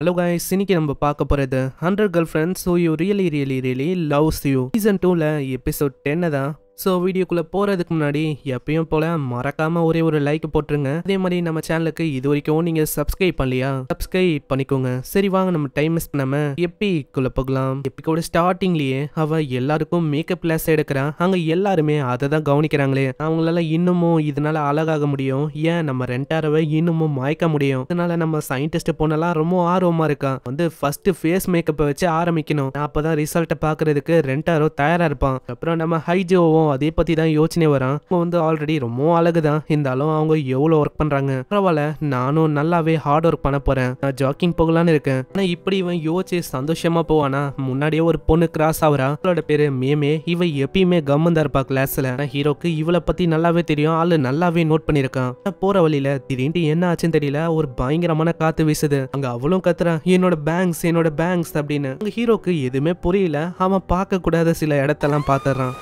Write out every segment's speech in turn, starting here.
Hello guys, இன்னைக்கு நம்ம பார்க்க போறது 100 girlfriends who you really loves you season 2ல எபிசோட் 10 தான். ஸோ வீடியோக்குள்ளே போகிறதுக்கு முன்னாடி எப்பயும் போல் மறக்காமல் ஒரே ஒரு லைக் போட்டுருங்க. அதே மாதிரி நம்ம சேனலுக்கு இது வரைக்கும் நீங்கள் சப்ஸ்கிரைப் பண்ணலையா, சப்ஸ்கிரைப் பண்ணிக்கோங்க. சரி வாங்க நம்ம டைம் மிஸ் பண்ணாமல் எப்பிக்குள்ளே போகலாம். எப்பிக்கோட ஸ்டார்டிங்லேயே அவள் எல்லாருக்கும் மேக்கப் கிளாஸ் எடுக்கிறான். அங்கே எல்லாருமே அதை தான் கவனிக்கிறாங்களே. அவங்களால இன்னமும் இதனால அழகாக முடியும், ஏன் நம்ம ரெண்டாரவை இன்னமும் மயக்க முடியும். அதனால நம்ம சயின்டிஸ்ட் பொண்ணெல்லாம் ரொம்ப ஆர்வமாக இருக்கான். வந்து ஃபர்ஸ்ட் ஃபேஸ் மேக்கப்பை வச்சு ஆரம்பிக்கணும், அப்போதான் ரிசல்ட்டை பார்க்கறதுக்கு ரெண்டாரோ தயாராக இருப்பான். அப்புறம் நம்ம ஹைஜோவும் அதே பத்தி தான் யோசனை வரான். அவங்க வந்து ஆல்ரெடி ரொம்ப அழகுதான், இருந்தாலும் அவங்க எவ்வளவு ஒர்க் பண்றாங்க. பரவாயில்ல, நானும் நல்லாவே ஹார்ட் ஒர்க் பண்ண போறேன், நான் ஜாக்கிங் போகலான்னு இருக்கேன். ஆனா இப்படி இவன் யோசிச்சு சந்தோஷமா போவானா, முன்னாடியே ஒரு பொண்ணு கிராஸ் ஆகுறா. அவளோட பேரு மேமே. இவ எப்பயுமே கம்மந்தா இருப்பா கிளாஸ்ல. ஹீரோக்கு இவளை பத்தி நல்லாவே தெரியும், ஆளு நல்லாவே நோட் பண்ணிருக்கான். போற வழியில திடீர்னு என்ன ஆச்சுன்னு தெரியல, ஒரு பயங்கரமான காத்து வீசுது. அங்க அவளும் கத்துறான், என்னோட பேங்க்ஸ் அப்படின்னு. அங்க ஹீரோக்கு எதுவுமே புரியல. அவன் பார்க்க கூடாத சில இடத்தெல்லாம் பாத்துறான்.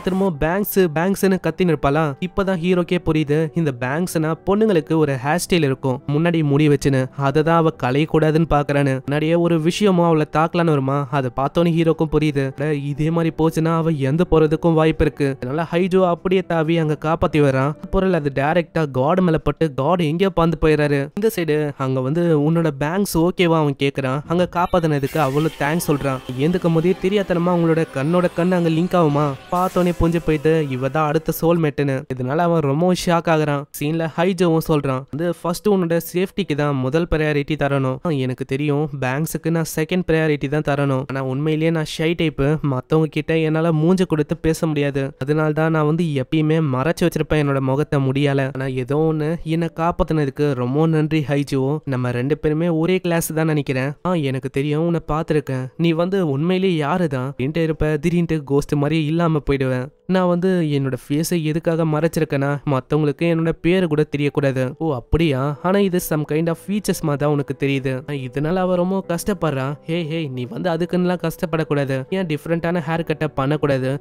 திரும்ப பேங்க்ஸ்னு கத்தின்னு இருப்பாளா. இப்பதான் ஹீரோக்கே புரியுது, இந்த பேங்க்ஸ்னா பொண்ணுங்களுக்கு ஒரு ஹேர் ஸ்டைல் இருக்கும் முன்னாடி முடி வச்சுன்னு, அதை தான் அவ கலைய கூடாதுன்னு பாக்குறான்னு. முன்னாடியே ஒரு விஷயமும் அவளை தாக்கலான்னு வருமா, அதை பார்த்தோன்னு ஹீரோக்கும் புரியுது, இதே மாதிரி போச்சுன்னா அவ எந்த போறதுக்கும் வாய்ப்பு இருக்கு. அதனால ஹைஜோ அப்படியே தாவி அங்க காப்பாத்தி வரான். பொருள் அது டைரக்டா காட் மேல பட்டு காட் எங்கேயோ பாந்து போயிடறாரு. இந்த சைடு அங்க வந்து உன்னோட பேங்க்ஸ் ஓகேவா அவன் கேக்குறான். அங்க காப்பாத்தினதுக்கு அவ்வளவு தேங்க்ஸ் சொல்றான். எந்துக்கும் போதே தெரியாதனமா அவங்களோட கண்ணோட கண்ணு அங்க லிங்க் ஆகுமா, பார்த்தோன்னே புரிஞ்சு போயிட்டு இவதான் அடுத்த சோல்மேட்னு. இதனால அவன் ரொம்ப ஷாக் ஆகுறான். சீன்ல ஹைஜோவும் சொல்றான், வந்து ஃபர்ஸ்ட் உன்னோட சேஃப்டிக்கு தான் முதல் ப்ரையாரிட்டி தரணும். எனக்கு தெரியும், பேங்க்ஸுக்கு நான் செகண்ட் ப்ரையாரிட்டி தான் தரணும். ஆனா உண்மையிலேயே நான் ஷை டைப்பு, மத்தவங்க கிட்ட என்னால மூஞ்ச கொடுத்து பேச முடியாது. அதனால தான் நான் வந்து எப்பயுமே மறைச்சு வச்சிருப்பேன் என்னோட முகத்தை முடியால. ஆனா ஏதோ ஒண்ணு என்னை காப்பாத்தினதுக்கு ரொம்ப நன்றி ஹைஜோ. நம்ம ரெண்டு பேருமே ஒரே கிளாஸ் தான் நினைக்கிறேன். எனக்கு தெரியும், உன்னை பார்த்திருக்கேன். நீ வந்து உண்மையிலேயே யாருதான் இருப்ப, திடீர்னு கோஸ்ட் மாதிரி இல்லாம போயிடுவேன். நான் வந்து என்னோட ஃபேஸை எதுக்காக மறைச்சிருக்கேன்னா, மற்றவங்களுக்கு என்னோட பேரு கூட தெரியக்கூடாது. ஓ அப்படியா, ஆனா இது சம் கைண்ட் ஆஃப் ஃபீச்சர்ஸ் மாதிரி தான் உனக்கு தெரியுது. இதனால அவ ரொம்ப கஷ்டப்படுறான். ஹே நீ வந்து அதுக்குன்னுலாம் கஷ்டப்படக்கூடாது, ஏன் டிஃப்ரெண்டான ஹேர் கட்டை பண்ணக்கூடாது.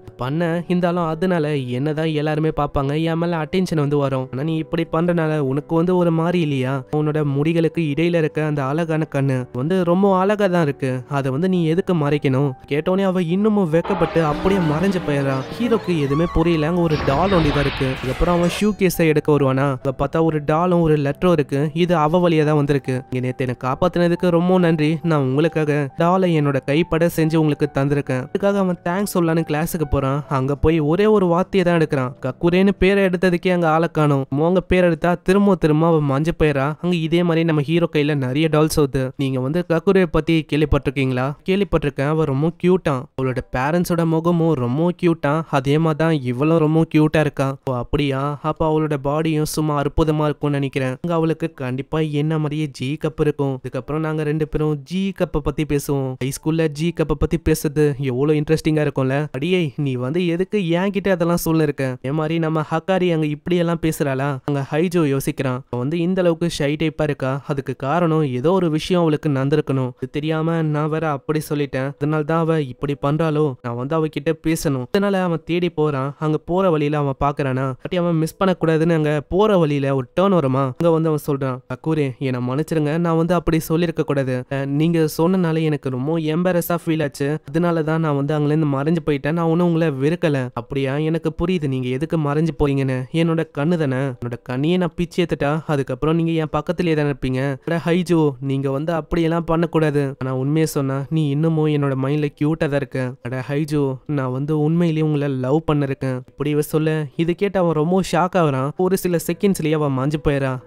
இருந்தாலும் அதனால என்னதான் எல்லாருமே பார்ப்பாங்க, என் மேல அட்டென்ஷன் வந்து வரும். ஆனா நீ இப்படி பண்றனால உனக்கு வந்து ஒரு மாதிரி இல்லையா, உன்னோட முடிகளுக்கு இடையில இருக்க அந்த அழகான கண்ணு வந்து ரொம்ப அழகா தான் இருக்கு, அதை வந்து நீ எதுக்கு மறைக்கணும். கேட்டோன்னே அவ இன்னமும் வெக்கப்பட்டு அப்படியே மறைஞ்சு போயிடறான். ஹீரோக்கு எதுவுமே புரியல. அங்க ஒரு டால் ஒண்டி தான் இருக்கு. அதுக்கப்புறம் அவன் ஷூ கேஸை எடுக்க வருவானா, அங்க பார்த்தா ஒரு டாலும் ஒரு லெட்டரும் இருக்கு. இது அவ வழியா தான் வந்திருக்கு. நேத்து என்னை காப்பாத்தினதுக்கு ரொம்ப நன்றி, நான் உங்களுக்காக டாலை என்னோட கைப்பட செஞ்சு உங்களுக்கு தந்திருக்கேன். அதுக்காக அவன் தேங்க்ஸ் சொல்லலான்னு கிளாஸுக்கு போறான். அங்க போய் ஒரே ஒரு வார்த்தையை தான் எடுக்கிறான். கக்குரேன்னு பேரை எடுத்ததுக்கே அங்க ஆளை காணும். அவங்க பேர் எடுத்தா திரும்ப அவன் மஞ்ச போயிடா. அங்க இதே மாதிரி நம்ம ஹீரோ கையில நிறைய டால்ஸ் வருது. நீங்க வந்து கக்குரே பத்தி கேள்விப்பட்டிருக்கீங்களா? கேள்விப்பட்டிருக்கேன், அவ ரொம்ப கியூட்டான். அவளோட பேரண்ட்ஸோட முகமும் ரொம்ப கியூட்டான். அதே மாதிரி தான் இவ்வளவு ரொம்ப கியூட்டா இருக்கா. அப்படியா, அப்ப அவளோட பாடியும் சும்மா அற்புதமா இருக்கும்னு நினைக்கிறேன். அங்க அவளுக்கு கண்டிப்பா என்ன மாதிரியே ஜி கப் இருக்கும். அதுக்கப்புறம் நாங்க ரெண்டு பேரும் ஜி கப்பை பத்தி பேசுவோம். ஹைஸ்கூல்ல ஜி கப்பை பத்தி பேசுறது எவ்வளவு இன்ட்ரெஸ்டிங்கா இருக்கும்ல. அடியே நீ வந்து எதுக்கு என் கிட்ட அதெல்லாம் சொல்லிருக்க, என் மாதிரி நம்ம ஹக்காரி அங்க இப்படி எல்லாம் பேசுறாளா. அங்க ஹைஜோ யோசிக்கிறான், வந்து இந்த அளவுக்கு ஷை டைப்பா இருக்கா, அதுக்கு காரணம் ஏதோ ஒரு விஷயம் அவளுக்கு நடந்திருக்கணும். இது தெரியாம நான் வேற அப்படி சொல்லிட்டேன், அதனால தான் அவ இப்படி பண்றாளோ. நான் வந்து அவகிட்ட பேசணும். அதனால அவன் தேடி போறான். அங்க போற வழியில அவன் பாக்குறானா, பட் அவன் மிஸ் பண்ணக்கூடாதுன்னு அங்க போற வழியில ஒரு டர்ன் வருமா. அங்க வந்து அவன் சொல்றான், கக்கூரே என்னை மன்னிச்சிருங்க, நான் வந்து அப்படி சொல்லிருக்க கூடாது. நீங்க சொன்னனால எனக்கு ரொம்ப எம்பாரஸா ஃபீல் ஆச்சு, அதனாலதான் நான் வந்து அங்க இருந்து மறைஞ்சு போயிட்டேன். நான் ஒன்னும் உங்களை வெறுக்கல. அப்படியா, எனக்கு புரியுது நீங்க எதுக்கு மறைஞ்சு போறீங்கன்னு. என்னோட கண்ணு தானே, என்னோட கண்ணியே நான் பிச்சு ஏத்துட்டா அதுக்கப்புறம் நீங்க என் பக்கத்திலேயே தானே இருப்பீங்க. ஹைஜோ நீங்க வந்து அப்படியெல்லாம் பண்ணக்கூடாது. ஆனா உண்மையை சொன்னா நீ இன்னமும் என்னோட மைண்ட்ல கியூட்டா தான் இருக்க. ஹைஜோ நான் வந்து உண்மையிலேயே உங்களை லவ் பண்ணிருக்கேன் இப்படி சொல்ல. இது கேட்டு அவன் ரொம்ப ஷாக் ஆகுறான். ஒரு சில செகண்ட்ஸ்லயே அவன் மஞ்சு போயிடறான்.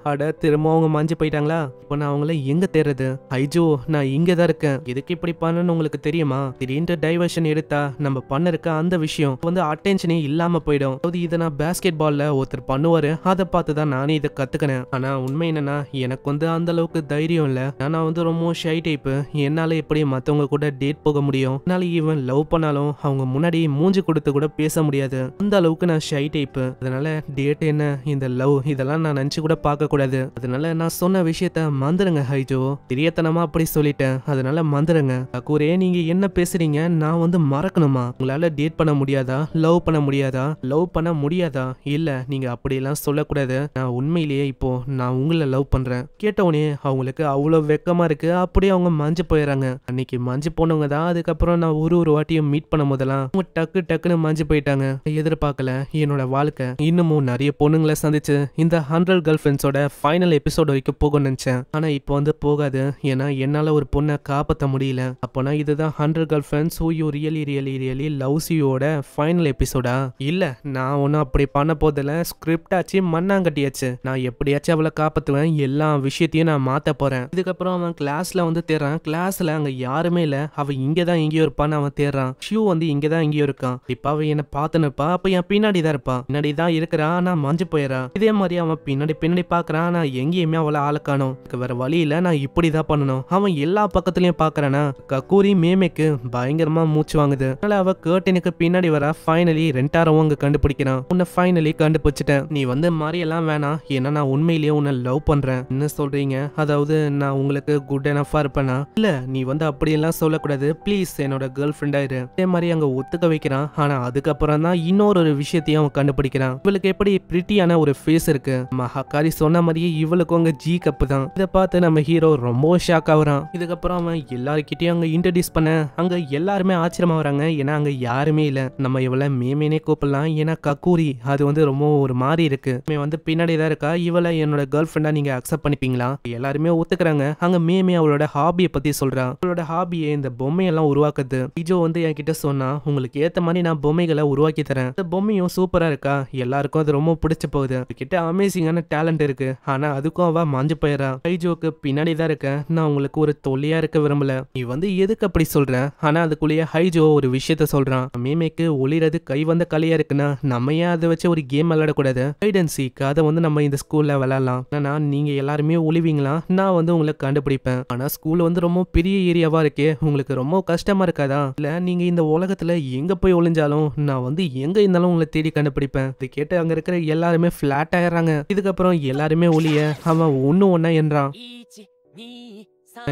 திரும்ப அவங்க மஞ்சு போயிட்டாங்களா, இப்போ நான் அவங்கள எங்க தேடுறது. ஹைஜோ நான் இங்க தான் இருக்கேன், எதுக்கு இப்படி பண்ணணும்னு உங்களுக்கு தெரியுமா. திடீர்னு டைவர்ஷன் எடுத்தா நம்ம பண்ணிருக்க அந்த விஷயம் வந்து அட்டென்ஷனே இல்லாம போயிடும். அதாவது இதை நான் பேஸ்கெட் பால்ல ஒருத்தர் பண்ணுவாரு, அதை பார்த்து தான் நானே இதை கத்துக்கினேன். ஆனா உண்மை என்னன்னா எனக்கு வந்து அந்த அளவுக்கு தைரியம் இல்ல. நான் வந்து ரொம்ப ஷை டைப்பு, என்னால எப்படி மத்தவங்க கூட டேட் போக முடியும். என்னால ஈவன் லவ் பண்ணாலும் அவங்க முன்னாடி மூஞ்சி கொடுத்து கூட பேச முடியாது. அந்த அளவுக்கு நான் ஷை டைப். அதனால டேட் என்ன, இந்த லவ் இதெல்லாம் நான் நினைச்சு கூட பார்க்க கூடாது. அதனால நான் சொன்ன விஷயத்த மறந்துருங்க ஹைஜோ. தெரியத்தனமா அப்படி சொல்லிட்டேன், அதனால மறந்துருங்க. கக்கூரே நீங்க என்ன பேசுறீங்க? நான் வந்து மறக்கணுமா? உங்களால டேட் பண்ண முடியாதா? லவ் பண்ண முடியாதா? லவ் பண்ண முடியாதா? இல்ல நீங்க அப்படியெல்லாம் சொல்லக்கூடாது. நான் உண்மையிலேயே இப்போ நான் உங்களை லவ் பண்றேன். கேட்டவுடனே அவங்களுக்கு அவ்வளவு வெக்கமா இருக்கு. அப்படியே அவங்க மஞ்சு போயிடறாங்க. அன்னைக்கு மஞ்சு போனவங்க தான் அதுக்கப்புறம் நான் ஒரு வாட்டியும் மீட் பண்ணும் போதெல்லாம் அவங்க டக்குன்னு மஞ்சு போயிட்டாங்க. எதிர்பார்க்கல என்னோட வாழ்க்கை இன்னமும் நிறைய பொண்ணுங்களை சந்திச்சு இந்த 100 கேர்ள் ஃப்ரெண்ட்ஸோட ஃபைனல் எபிசோட் வரைக்கும் போக நினைச்சேன். ஆனா இப்போ வந்து போகாது. ஏன்னா என்னால ஒரு பொண்ணை காப்பாற்ற முடியல. அப்போனா இதுதான் 100 girlfriends who you really loves யூவோட ஃபைனல் எபிசோடா? இல்ல நான் ஒன்னும் அப்படி பண்ண போதில்ல. ஸ்கிரிப்ட் ஆச்சு, மண்ணாங்கட்டியாச்சு. நான் எப்படியாச்சும் அவளை காப்பாத்துவேன். எல்லா விஷயத்தையும் நான் மாத்த போறேன். இதுக்கப்புறம் அவன் கிளாஸ்ல வந்து தேடுறான். கிளாஸ்ல அங்க யாருமே இல்ல. அவ இங்கதான் எங்கேயோ இருப்பான்னு அவன் தேடுறான். ஷூ வந்து இங்கதான் எங்கேயோ இருக்கான். இப்ப அவ என்ன பாத்துனுப்பா. அப்ப என் பின்னாடி தான் இருப்பான். பின்னாடி தான் இருக்கிறான். ஆனா மஞ்சு போயிடறான். இதே மாதிரி அவன் பின்னாடி பாக்குறான். ஆனா எங்கேயுமே அவளை ஆள காணோம். வேற வழி இல்ல, நான் இப்படிதான் பண்ணணும். அவன் எல்லா பக்கத்துலயும் பாக்குறானா. கக்கூரி மேமேக்கு பயங்கரமா மூச்சு வாங்குது. அதனால அவ கர்டனுக்கு பின்னாடி வர. ஃபைனலி ரெண்டாரவும் அங்க கண்டுபிடிக்கிறான். உன்னை ஃபைனலி கண்டுபிடிச்சிட்டேன். நீ வந்து மாதிரி எல்லாம் வேணாம். ஏன்னா நான் உண்மையிலேயே உன்னை லவ் பண்றேன். என்ன சொல்றீங்க? அதாவது நான் உங்களுக்கு குட் எனஃபா இருப்பேனா? இல்ல நீ வந்து அப்படியெல்லாம் சொல்லக்கூடாது. ப்ளீஸ் என்னோட கேர்ள் ஃப்ரெண்டா இரு. அதே மாதிரி அங்க ஒத்துக்க வைக்கிறான். ஆனா அதுக்கப்புறம் தான் இன்னொரு விஷயத்தையும் அவன் கண்டுபிடிக்கிறான். இவளுக்கு எப்படி பிரிட்டியான ஒரு ஃபேஸ் இருக்கு. ஹக்காரி சொன்ன மாதிரியே இவளுக்கு அங்க ஜி கப்பு தான். இதை பார்த்து நம்ம ஹீரோ ரொம்ப ஷாக் ஆகுறான். இதுக்கப்புறம் அவன் எல்லாருக்கிட்டையும் அங்க இன்ட்ரடியூஸ் பண்ண அங்க எல்லாருமே ஆச்சரியமா வராங்க. ஏன்னா அங்க யாருமே இல்ல. நம்ம இவளை மேமேனே கூப்பிடலாம். ஏன்னா கக்கூரி அது வந்து ரொம்ப ஒரு மாதிரி இருக்கு. வந்து பின்னாடி தான் இருக்கா. இவளை என்னோட கேர்ள் ஃப்ரெண்டா நீங்க அக்செப்ட் பண்ணிப்பீங்களா? எல்லாருமே ஒத்துக்கிறாங்க. அங்க மேமே அவளோட ஹாபியை பத்தி சொல்றான். அவளோட ஹாபியை இந்த பொம்மையெல்லாம் உருவாக்குது. இஜோ வந்து என்கிட்ட சொன்னா உங்களுக்கு ஏத்த மாதிரி நான் பொம்மைகளை உருவாக்கி தரேன். இந்த பொம்மையும் சூப்பரா இருக்கா. எல்லாருக்கும் அது ரொம்ப பிடிச்சு போகுது. கிட்ட அமேசிங்கான டேலண்ட் இருக்கு. ஆனா அதுக்கும் அவ மாஞ்சு போயிடறா. ஐஜோக்கு பின்னாடி தான் இருக்க. நான் உங்களுக்கு ஒரு தொல்லையா இருக்க விரும்பல. நீ வந்து எதுக்கு அப்படி சொல்ற? ஆனா அதுக்குள்ளேயே ஹைஜோ ஒரு விஷயத்த சொல்றான். மேமேக்கு ஒளிறது கை வந்த கலையா இருக்குன்னா நம்ம ஏன் அதை வச்சு ஒரு கேம் விளையாடக்கூடாது? ஹைட் அண்ட் சீக் அதை வந்து நம்ம இந்த ஸ்கூல்ல விளையாடலாம். ஆனா நீங்க எல்லாருமே ஒளிவீங்களா? நான் வந்து உங்களை கண்டுபிடிப்பேன். ஆனா ஸ்கூல் வந்து ரொம்ப பெரிய ஏரியாவா இருக்கே, உங்களுக்கு ரொம்ப கஷ்டமா இருக்காதா? இல்ல நீங்க இந்த உலகத்துல எங்க போய் ஒளிஞ்சாலும் நான் வந்து எங்க இருந்தாலும் உங்களை தேடி கண்டுபிடிப்பேன். இதை கேட்டு அங்க இருக்கிற எல்லாருமே பிளாட் ஆயிடுறாங்க. இதுக்கப்புறம் எல்லாருமே ஒளிய அவன் ஒண்ணு என்றான்.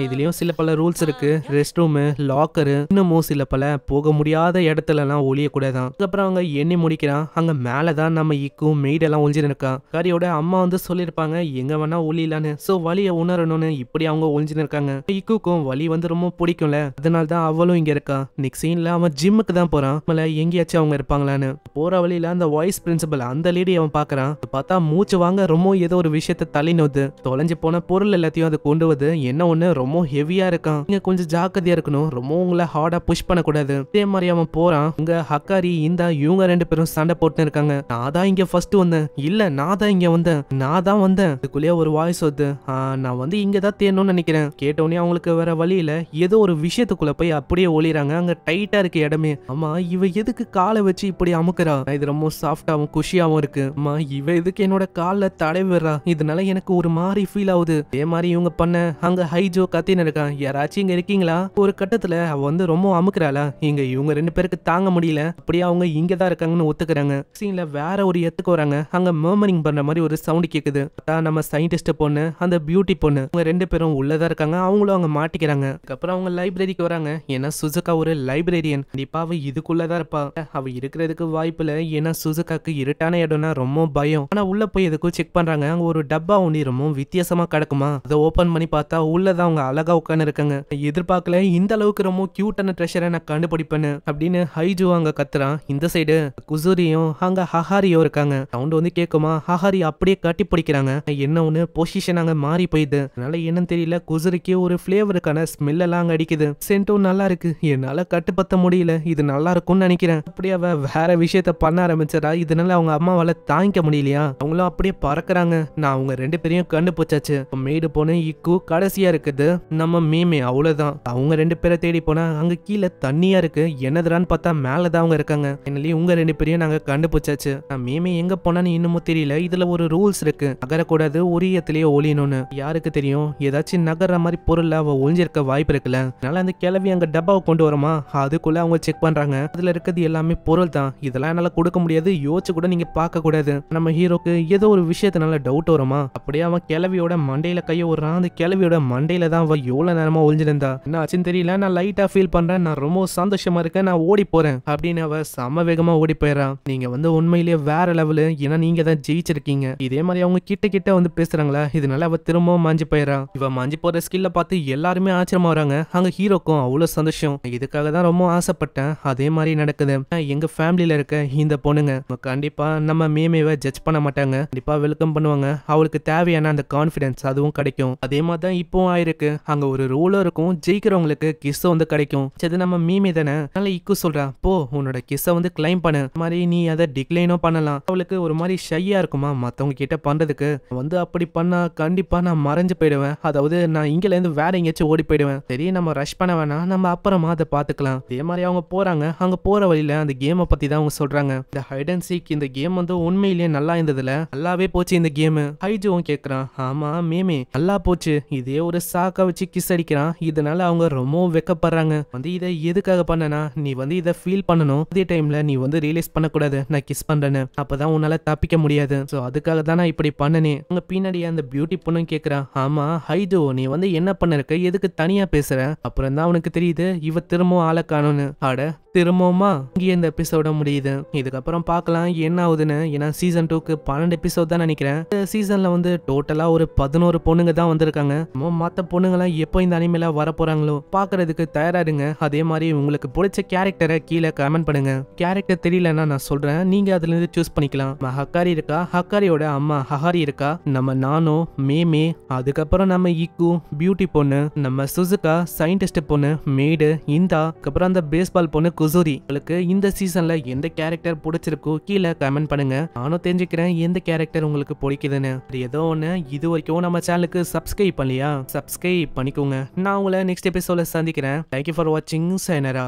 இதுலயும் சில பல ரூல்ஸ் இருக்கு. ரெஸ்ட் ரூம், லாக்கரு, இன்னமும் சில பல போக முடியாத இடத்துல எல்லாம் ஒளியக்கூடாதான். அதுக்கப்புறம் அவங்க எண்ணி முடிக்கிறான். அங்க மேலதான் நம்ம இக்கும் மெய்டெல்லாம் ஒளிஞ்சின்னு இருக்கா. காரியோட அம்மா வந்து சொல்லியிருப்பாங்க எங்க வேணா ஒளியலான்னு. சோ வலியை உணரணும்னு இப்படி அவங்க ஒளிஞ்சின்னு இருக்காங்க. இக்குக்கும் வலி வந்து ரொம்ப பிடிக்கும்ல, அதனால்தான் அவளும் இங்க இருக்கா. நெக்ஸ்ட் சீன்ல அவன் ஜிம்முக்கு தான் போறான். எங்கேயாச்சும் அவங்க இருப்பாங்களான்னு போற வழியில அந்த வைஸ் பிரின்சிபல் அந்த லேடி அவன் பாக்குறான். பார்த்தா மூச்சு வாங்க ரொம்ப ஏதோ ஒரு விஷயத்த தள்ளி நோது. தொலைஞ்சு போன பொருள் எல்லாத்தையும் அதை கொண்டு வந்து என்ன ஒண்ணு ரொம்ப ஹெவியா இருக்கான். நீங்க கொஞ்சம் ஜாக்கிரதையா இருக்கணும். ரொம்ப உங்களை ஹார்டா புஷ் பண்ண கூடாது. இதே மாதிரி அவன் போறான். உங்க ஹக்காரி இந்த இவங்க ரெண்டு பேரும் சண்டை போட்டு இருக்காங்க. நான் தான் இங்க ஃபர்ஸ்ட் வந்தேன். இல்ல நான் தான் இங்க வந்தேன். நான் தான் வந்தேன். இதுக்குள்ளேயே ஒரு வாய்ஸ் வருது. நான் வந்து இங்க தான் தேடணும்னு நினைக்கிறேன். கேட்டோடனே அவங்களுக்கு வேற வழியில ஏதோ ஒரு விஷயத்துக்குள்ள போய் அப்படியே ஒளிறாங்க. அங்க டைட்டா இருக்கு இடமே. ஆமா இவ எதுக்கு காலை வச்சு இப்படி அமுக்குறா? இது ரொம்ப சாஃப்டாவும் குஷியாவும் இருக்கு. அம்மா இவ எதுக்கு என்னோட கால தடவிடுறா? இதனால எனக்கு ஒரு மாதிரி ஃபீல் ஆகுது. இதே மாதிரி இவங்க பண்ண அங்க ஹைஜோ கத்தின்னு இருக்கான். யாராச்சும் இங்க இருக்கீங்களா? ஒரு கட்டத்துல அவ வந்து ரொம்ப அமுக்குறாளா. இங்க இவங்க ரெண்டு பேருக்கு தாங்க முடியல. அப்படியே அவங்க இங்கதான் இருக்காங்கன்னு ஒத்துக்கிறாங்க. சீன்ல வேற ஒரு இடத்துக்கு வராங்க. அங்க மர்மரிங் பண்ற மாதிரி ஒரு சவுண்ட் கேக்குது. நம்ம சயின்டிஸ்ட் பொண்ணு அந்த பியூட்டி பொண்ணு அவங்க ரெண்டு பேரும் உள்ளதா இருக்காங்க. அவங்களும் அங்க மாட்டிக்கிறாங்க. அதுக்கப்புறம் அவங்க லைப்ரரிக்கு வராங்க. ஏன்னா சுசுகா ஒரு லைப்ரரியன். கண்டிப்பா அவ இதுக்குள்ளதான் இருப்பா. அவ இருக்கிறதுக்கு வாய்ப்பு இல்ல. ஏன்னா சுசுகாக்கு இருட்டான இடம்னா ரொம்ப பயம். ஆனா உள்ள போய் எதுக்கும் செக் பண்றாங்க. அங்க ஒரு டப்பா ஒண்ணி ரொம்ப வித்தியாசமா கிடக்குமா. அதை ஓபன் பண்ணி பார்த்தா உள்ளதான் அவங்க அழகா உட்கார்ந்து இருக்காங்க. எதிர்பார்க்கல இந்த அளவுக்கு ரொம்ப கியூட்டான ட்ரெஷரை நான் கண்டுபிடிப்பேன்னு அப்படின்னு ஹைஜோ அங்க கத்துறான். இந்த சைடு குசுரியும் அங்க ஹஹாரியோ இருக்காங்க. சவுண்ட் வந்து கேக்குமா. ஹஹாரி அப்படியே கட்டி பிடிக்கிறாங்க. என்ன ஒண்ணு பொசிஷன் அங்க மாறி போயிடுது. அதனால என்னன்னு தெரியல. குசுரிக்கு ஒரு பிளேவருக்கான ஸ்மெல் எல்லாம் அங்க அடிக்குது. சென்ட்டும் நல்லா இருக்கு. என்னால கட்டுப்படுத்த முடியல. இது நல்லா இருக்கும்னு நினைக்கிறேன். அப்படியே அவ வேற விஷயத்த பண்ண ஆரம்பிச்சடா. இதனால அவங்க அம்மாவால தாங்கிக்க முடியலையா. அவங்களும் அப்படியே பறக்குறாங்க. நான் அவங்க ரெண்டு பேரையும் கண்டுபிடிச்சாச்சு. மெய்டு போன இக்கு கடைசியா இருக்கு இருக்கிறது நம்ம மீமே, அவ்வளவுதான். அவங்க 2 பேரை தேடி போனா அங்க கீழே தண்ணியா இருக்கு. என்னதுறான்னு பார்த்தா மேலதான் அவங்க இருக்காங்க. ஃபைனலி உங்க 2 பேரையும் நாங்க கண்டுபிடிச்சாச்சு. மீமே எங்க போனான்னு இன்னமும் தெரியல. இதுல ஒரு ரூல்ஸ் இருக்கு, நகரக்கூடாது, ஒரு இடத்துலயே ஒளியணும்னு. யாருக்கு தெரியும், ஏதாச்சும் நகர்ற மாதிரி பொருள் அவ ஒளிஞ்சிருக்க வாய்ப்பு இருக்குல்ல. அதனால அந்த கிளவி அங்க டப்பாவை கொண்டு வரமா, அதுக்குள்ள அவங்க செக் பண்றாங்க. அதுல இருக்கிறது எல்லாமே பொருள் தான். இதெல்லாம் என்னால கொடுக்க முடியாது, யோசிச்சு கூட நீங்க பார்க்க கூடாது. நம்ம ஹீரோக்கு ஏதோ ஒரு விஷயத்தினால டவுட் வருமா, அப்படியே அவன் கிளவியோட மண்டையில கைய விடுறான். அந்த கிளவியோட மண்டையில தான் அவ எவ்வளவு நேரமா ஒளிஞ்சிருந்தா. என்ன ஆச்சுன்னு தெரியல, நான் லைட்டா ஃபீல் பண்றேன், நான் ரொம்ப சந்தோஷமா இருக்கேன், நான் ஓடி போறேன் அப்படின்னு அவ சம வேகமா ஓடி போயிடறான். நீங்க உண்மையிலேயே வேற லெவலு, ஏன்னா நீங்க தான் ஜெயிச்சிருக்கீங்க. இதே மாதிரி அவங்க கிட்ட வந்து பேசுறாங்களா, இதனால அவ திரும்பவும் மாஞ்சி போயிடறான். இவ மாஞ்சி போற ஸ்கில்ல பார்த்து எல்லாருமே ஆச்சரியமா வராங்க. அங்க ஹீரோக்கும் அவ்வளவு சந்தோஷம். இதுக்காக தான் ரொம்ப ஆசைப்பட்டேன், அதே மாதிரி நடக்குது. எங்க ஃபேமிலியில இருக்க இந்த பொண்ணுங்க கண்டிப்பா நம்ம மேமேவை ஜட்ஜ் பண்ண மாட்டாங்க, கண்டிப்பா வெல்கம் பண்ணுவாங்க. அவளுக்கு தேவையான அந்த கான்பிடன்ஸ் அதுவும் கிடைக்கும். அதே மாதிரி தான் இப்போ ஆயிருக்கு. அங்க ஒரு ரூலும் இருக்கும், ஜெயிக்கிறவங்களுக்கு கிஸ் கிடைக்கும். அது நம்ம மீமே தானே. அதனால இக்கு சொல்றா, போ உன்னோட கிஸ்ஸ கிளைம் பண்ணு. மாதிரி நீ அதை டிக்ளைனும் பண்ணலாம். அவளுக்கு ஒரு மாதிரி ஷையா இருக்குமா மத்தவங்க கிட்ட பண்றதுக்கு. அப்படி பண்ணா கண்டிப்பா நான் மறைஞ்சு போயிடுவேன், அதாவது நான் இங்கல இருந்து வேற எங்கேயாச்சும் ஓடி போயிடுவேன். சரி நம்ம ரஷ் பண்ண வேணாம், நம்ம அப்புறமா அதை பாத்துக்கலாம். அதே மாதிரி அவங்க போறாங்க. அங்க போற வழியில அந்த கேமை பத்தி தான் அவங்க சொல்றாங்க. இந்த ஹைட் அண்ட் சீக் இந்த கேம் உண்மையிலேயே நல்லா இருந்ததுல, நல்லாவே போச்சு இந்த கேம். ஹைஜுவும் கேக்குறான், ஆமா மேமே நல்லா போச்சு, இதே ஒரு சாக்கா வச்சு கிஸ் அடிக்கிறான். இதனால அவங்க ரொம்ப வெக்கப்படுறாங்க. இதை எதுக்காக பண்ணனா, நீ இதை ஃபீல் பண்ணணும், அதே டைம்ல நீ ரியலைஸ் பண்ணக்கூடாது நான் கிஸ் பண்றேன்னு, அப்பதான் உன்னால தப்பிக்க முடியாது. சோ அதுக்காக தான் நான் இப்படி பண்ணனே. அங்க பின்னாடி அந்த பியூட்டி பொண்ணு கேக்குறா, ஆமா ஹைஜோ நீ என்ன பண்ணிருக்க, எதுக்கு தனியா பேசுற? அப்புறம் தான் அவனுக்கு தெரியுது இவ திரும்பவும் ஆளை காணும்னு. அட திரும்பவுமா? இங்கே இந்த எபிசோட முடியுது. இதுக்கப்புறம் பார்க்கலாம் என்ன ஆகுதுன்னு. ஏன்னா சீசன் 2க்கு 12 எபிசோட் தான் நினைக்கிறேன். இந்த சீசன்ல டோட்டலா ஒரு 11 பொண்ணுங்க தான் வந்திருக்காங்க. மத்த பொண்ணுங்களாம் எப்போ இந்த அனிமேல வர போறாங்களோ பாக்குறதுக்கு தயாராடுங்க. அதே மாதிரி உங்களுக்கு பிடிச்ச கேரக்டரை கீழே கமெண்ட் பண்ணுங்க. கேரக்டர் தெரியலன்னா நான் சொல்றேன், நீங்க அதுல இருந்து சூஸ் பண்ணிக்கலாம். ஹக்காரி இருக்கா, ஹக்காரியோட அம்மா ஹஹாரி இருக்கா, நம்ம நானோ மேமே, அதுக்கப்புறம் நம்ம இக்கு பியூட்டி பொண்ணு, நம்ம சுசுகா சயின்டிஸ்ட் பொண்ணு மேடு, இந்தா, அதுக்கப்புறம் அந்த பேஸ்பால் பொண்ணு குசூரி. உங்களுக்கு இந்த சீசன்ல எந்த கேரக்டர் பிடிச்சிருக்கோ கீழே கமெண்ட் பண்ணுங்க. நானும் தெரிஞ்சுக்கிறேன் எந்த கேரக்டர் உங்களுக்கு பிடிக்குதுன்னு. ஏதோ ஒண்ணு இது வரைக்கும் நம்ம சேனலுக்கு சப்ஸ்கிரைப் பண்ணலையா, சப்ஸ்கிரைப் பண்ணிக்கோங்க. நான் உங்களை நெக்ஸ்ட் எபிசோட சந்திக்கிறேன். தேங்க்யூ ஃபார் வாட்சிங். சைனரா.